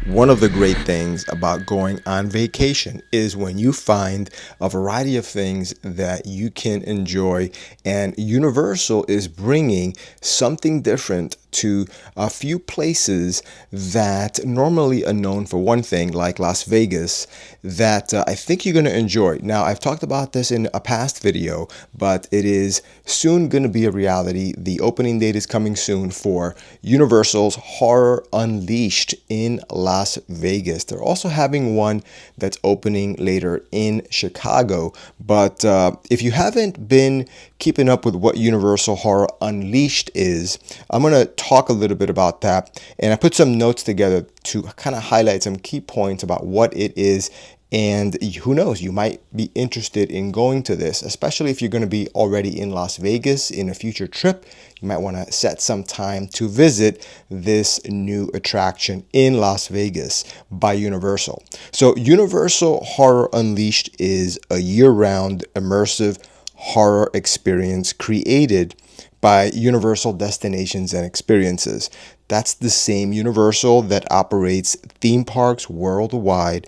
One of the great things about going on vacation is when you find a variety of things that you can enjoy, and Universal is bringing something different to a few places that normally are known for one thing, like Las Vegas, that I think you're going to enjoy. Now, I've talked about this in a past video, but it is soon going to be a reality. The opening date is coming soon for Universal's Horror Unleashed in Las Vegas. They're also having one that's opening later in Chicago. But if you haven't been keeping up with what Universal Horror Unleashed is, I'm going to talk a little bit about that. And I put some notes together to kind of highlight some key points about what it is. And who knows, you might be interested in going to this, especially if you're going to be already in Las Vegas in a future trip. You might want to set some time to visit this new attraction in Las Vegas by Universal. So, Universal Horror Unleashed is a year-round immersive horror experience created by Universal Destinations and Experiences. That's the same Universal that operates theme parks worldwide,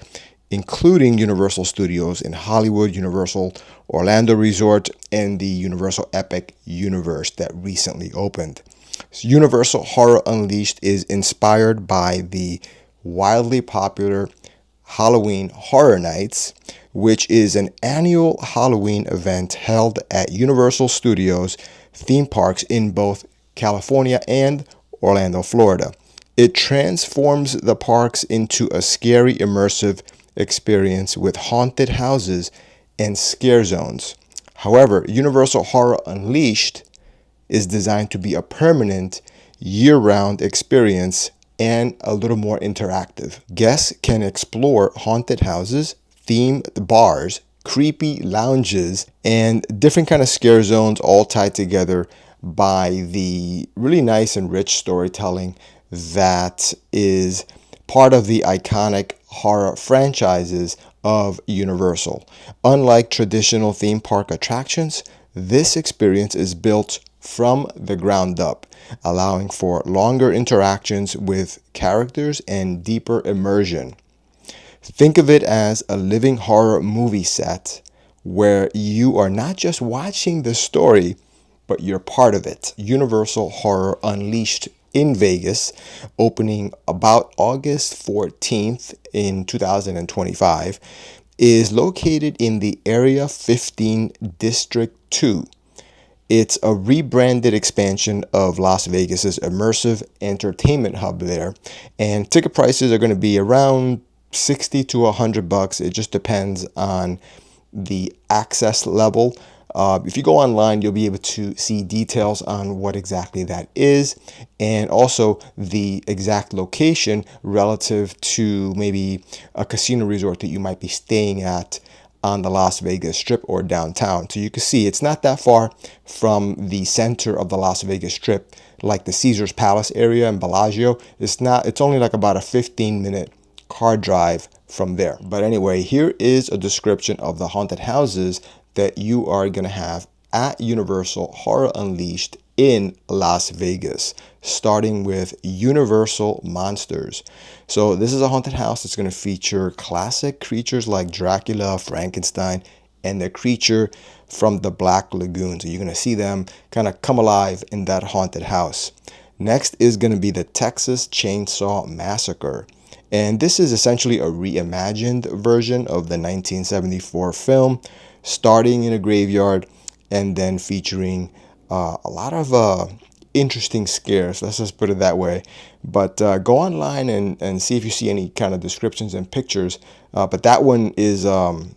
including Universal Studios in Hollywood, Universal Orlando Resort, and the Universal Epic Universe that recently opened. So Universal Horror Unleashed is inspired by the wildly popular Halloween Horror Nights, which is an annual Halloween event held at Universal Studios theme parks in both California and Orlando, Florida. It transforms the parks into a scary, immersive experience with haunted houses and scare zones. However, Universal Horror Unleashed is designed to be a permanent, year-round experience and a little more interactive. Guests can explore haunted houses, themed bars, creepy lounges, and different kind of scare zones all tied together by the really nice and rich storytelling that is part of the iconic horror franchises of Universal. Unlike traditional theme park attractions, this experience is built from the ground up, allowing for longer interactions with characters and deeper immersion. Think of it as a living horror movie set where you are not just watching the story, but you're part of it. Universal Horror Unleashed in Vegas, opening about August 14th in 2025, is located in the Area 15 District 2. It's a rebranded expansion of Las Vegas's immersive entertainment hub there, and ticket prices are going to be around 60 to $100. It just depends on the access level. If you go online, you'll be able to see details on what exactly that is, and also the exact location relative to maybe a casino resort that you might be staying at on the Las Vegas Strip or downtown. So you can see it's not that far from the center of the Las Vegas Strip, like the Caesars Palace area and Bellagio. It's only like about a 15-minute car drive from there. But anyway, here is a description of the haunted houses that you are going to have at Universal Horror Unleashed in Las Vegas, starting with Universal Monsters. So this is a haunted house that's going to feature classic creatures like Dracula, Frankenstein, and the creature from the Black Lagoon. So you're going to see them kind of come alive in that haunted house. Next is going to be the Texas Chainsaw Massacre. And this is essentially a reimagined version of the 1974 film, starting in a graveyard and then featuring a lot of interesting scares. Let's just put it that way. But go online and see if you see any kind of descriptions and pictures. But that one is probably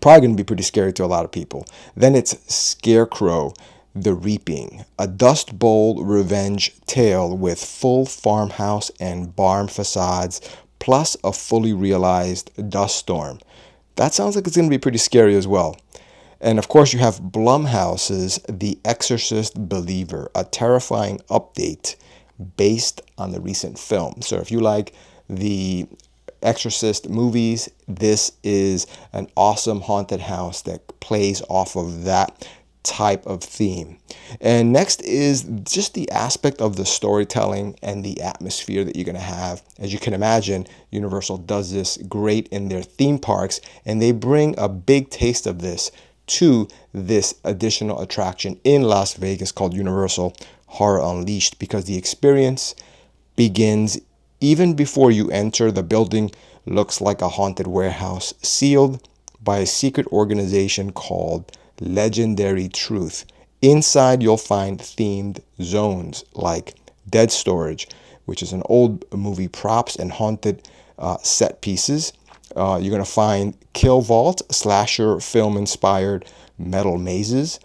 going to be pretty scary to a lot of people. Then it's Scarecrow, The Reaping, a Dust Bowl revenge tale with full farmhouse and barn facades, plus a fully realized dust storm. That sounds like it's going to be pretty scary as well. And of course, you have Blumhouse's The Exorcist Believer, a terrifying update based on the recent film. So if you like the Exorcist movies, this is an awesome haunted house that plays off of that type of theme. And next is just the aspect of the storytelling and the atmosphere that you're going to have. As you can imagine, Universal does this great in their theme parks, and they bring a big taste of this to this additional attraction in Las Vegas called Universal Horror Unleashed, because the experience begins even before you enter. The building looks like a haunted warehouse sealed by a secret organization called Legendary Truth. Inside, you'll find themed zones like Dead Storage, which is an old movie props and haunted set pieces. You're going to find Kill Vault, slasher film inspired metal mazes,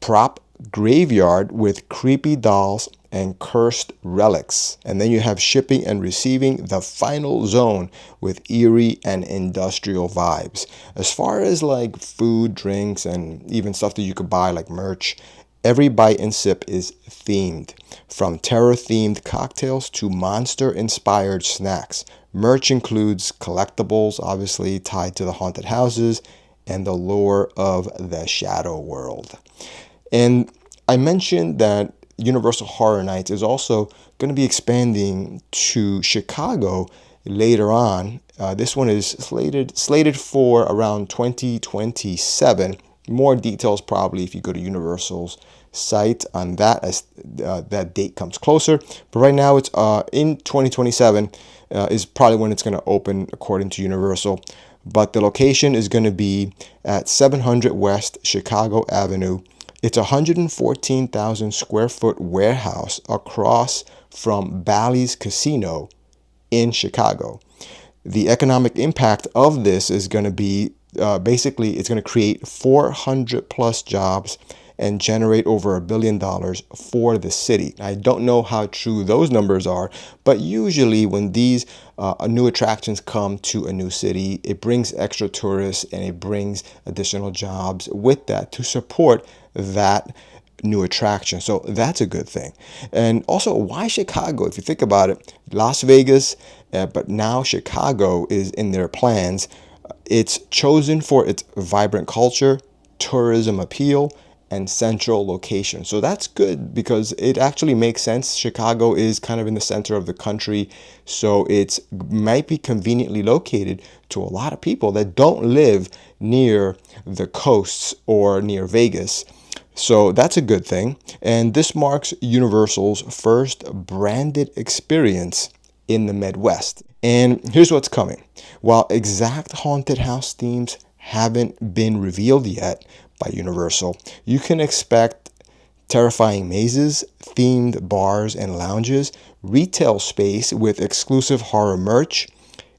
prop graveyard with creepy dolls and cursed relics. And then you have shipping and receiving, the final zone with eerie and industrial vibes. As far as like food, drinks, and even stuff that you could buy like merch, every bite and sip is themed, from terror-themed cocktails to monster-inspired snacks. Merch includes collectibles, obviously tied to the haunted houses and the lore of the Shadow World. And I mentioned that Universal Horror Nights is also going to be expanding to Chicago later on. This one is slated for around 2027. More details probably if you go to Universal's site on that as that date comes closer. But right now it's in 2027 is probably when it's going to open according to Universal. But the location is going to be at 700 West Chicago Avenue. It's a 114,000 square foot warehouse across from Bally's Casino in Chicago. The economic impact of this is going to be basically it's going to create 400 plus jobs and generate over $1 billion for the city. I don't know how true those numbers are, but usually when these new attractions come to a new city, it brings extra tourists and it brings additional jobs with that to support that new attraction. So that's a good thing. And also, why Chicago? If you think about it, Las Vegas, but now Chicago is in their plans. It's chosen for its vibrant culture, tourism appeal, and central location. So that's good because it actually makes sense. Chicago is kind of in the center of the country, so it might be conveniently located to a lot of people that don't live near the coasts or near Vegas. So that's a good thing. And this marks Universal's first branded experience in the Midwest. And here's what's coming. While exact haunted house themes haven't been revealed yet by Universal, you can expect terrifying mazes, themed bars and lounges, retail space with exclusive horror merch,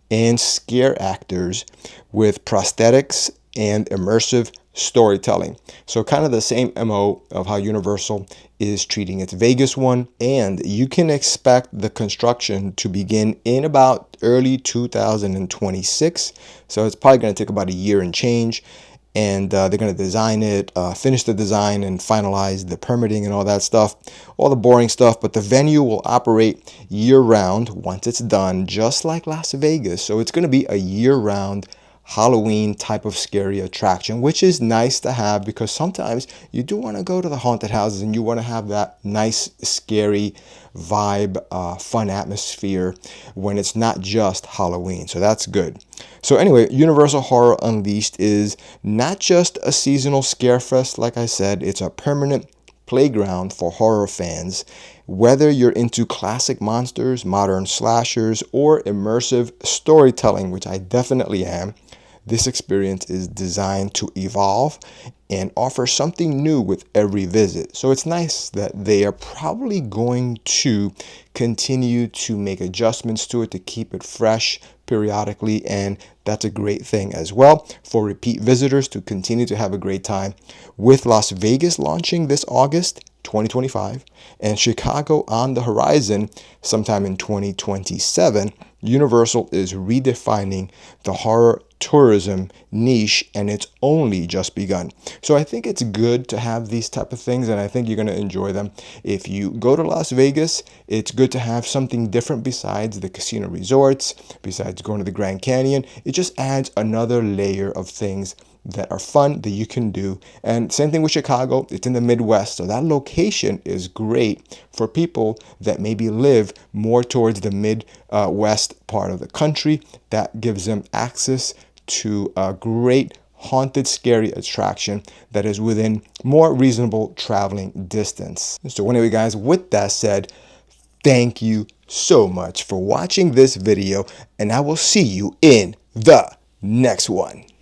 and scare actors with prosthetics and immersive storytelling. So kind of the same MO of how Universal is treating its Vegas one. And you can expect the construction to begin in about early 2026. So it's probably going to take about a year and change. And they're going to design it, finish the design and finalize the permitting and all that stuff, all the boring stuff. But the venue will operate year round once it's done, just like Las Vegas. So it's going to be a year round Halloween type of scary attraction, which is nice to have because sometimes you do want to go to the haunted houses and you want to have that nice, scary vibe, fun atmosphere when it's not just Halloween. So that's good. So anyway, Universal Horror Unleashed is not just a seasonal scare fest. Like I said, it's a permanent playground for horror fans. Whether you're into classic monsters, modern slashers, or immersive storytelling, which I definitely am, this experience is designed to evolve and offer something new with every visit. So it's nice that they are probably going to continue to make adjustments to it to keep it fresh periodically, and that's a great thing as well for repeat visitors to continue to have a great time. With Las Vegas launching this August 2025 and Chicago on the horizon sometime in 2027, Universal is redefining the horror tourism niche, and it's only just begun. So I think it's good to have these type of things, and I think you're going to enjoy them. If you go to Las Vegas, it's good to have something different besides the casino resorts, besides going to the Grand Canyon. It just adds another layer of things that are fun that you can do. And same thing with Chicago. It's in the Midwest, so that location is great for people that maybe live more towards the Midwest part of the country. That gives them access to a great haunted, scary attraction that is within more reasonable traveling distance. So anyway, guys, with that said, thank you so much for watching this video, and I will see you in the next one.